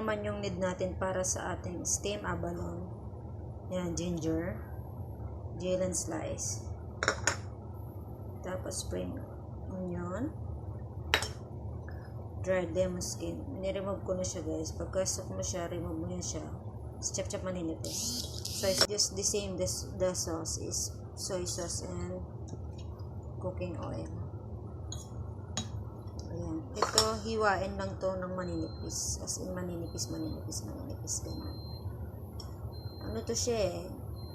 naman yung need natin para sa ating steam abalone. Yan, ginger, and slice. Tapos spring onion, dried lemon skin. Niremove ko na siya, guys. Pagkasok mo siya, remove mo yan siya. Chop-chop maninipis. So it's just the same. The sauce is soy sauce and cooking oil. Ayan. Ito, hiwain lang to ng maninipis. As in, maninipis. Ganun. Ano to siya eh?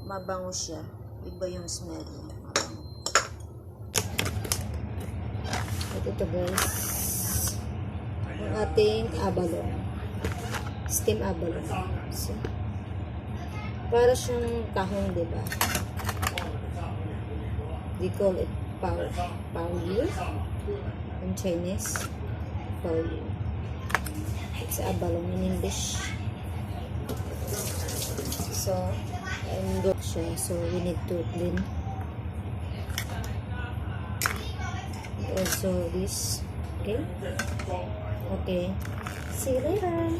Mabango siya. Iba yung smell niya. Mabango. At ito, guys. Ang ating abalone. Steam abalone. So, para siyang tahong, diba? We call it pao yu in Chinese. Pao yu. It's abalone in English. So, and good siya. So, we need to clean. Also this. Okay? Okay. See you later.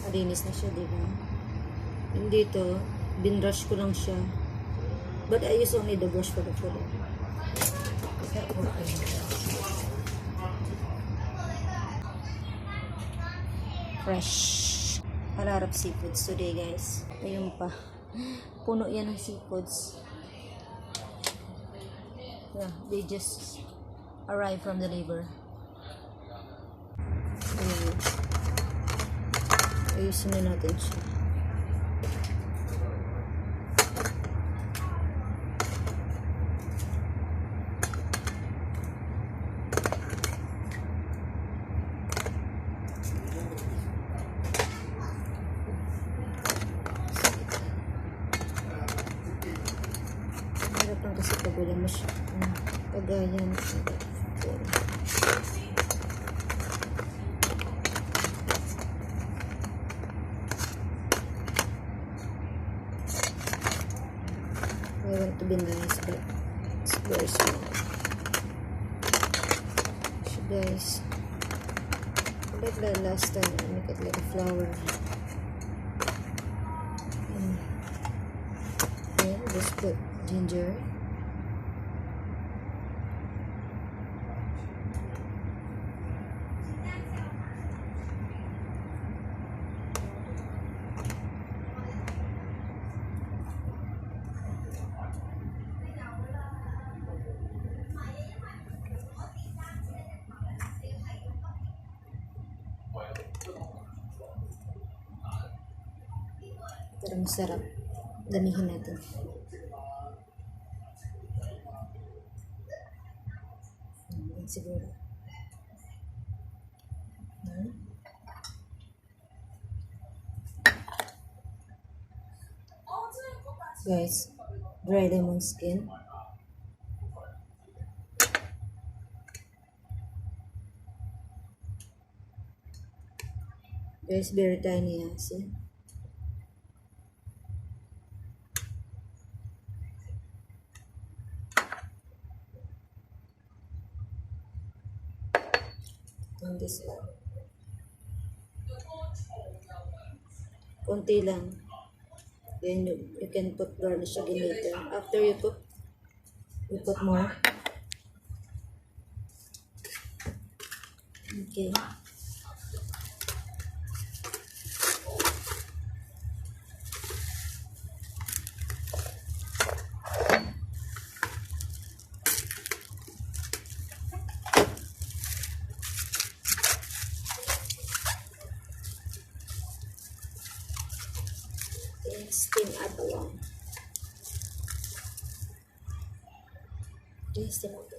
Malinis na siya, diba? Hindi to, binrush ko lang siya. But I use only the brush for the food. Fresh. A lot of seafoods today, guys. Ayun pa. Puno yan ng seafoods. Yeah, they just arrived from the labor. Ayun. Ayusin na natin siya. Harap lang kasi pagula mo siya. Pagayan. I want to be nice, but it's very small. So guys, like the last time, I make it like a flower. And then just put ginger. Pero masarap. Damihin natin. Siguro. Guys, dry lemon skin. Guys, very tiny. See? And this one. Konti lang. Then you can put garnish again later. After you cook, you put more. Okay. in abalone. Tasty mo ito.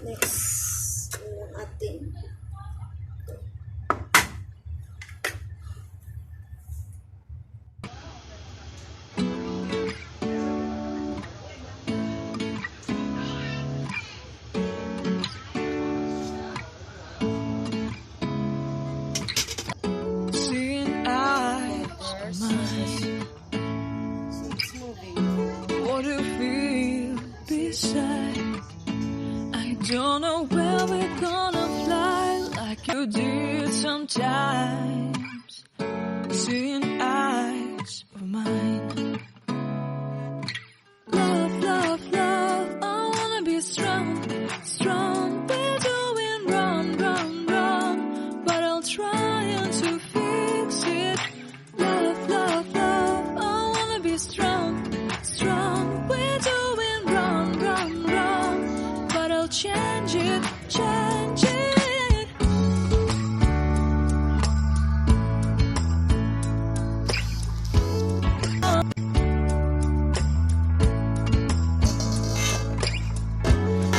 Next, yung ating what do you feel beside? I don't know where we're gonna fly like you did sometimes. Seeing eyes of mine. Love, love, love, I wanna be strong, strong. We're doing wrong, wrong, wrong, but I'll try to fix it. Love, love, love, I wanna be strong, strong. We're doing wrong, wrong, wrong, but I'll change it, change it.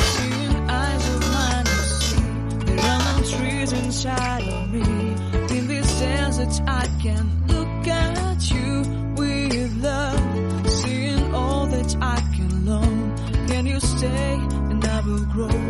Seeing eyes of mine, you see, there are no trees inside of me. In this desert, I can look at you with love. Seeing all that I can learn. Can you stay and I will grow?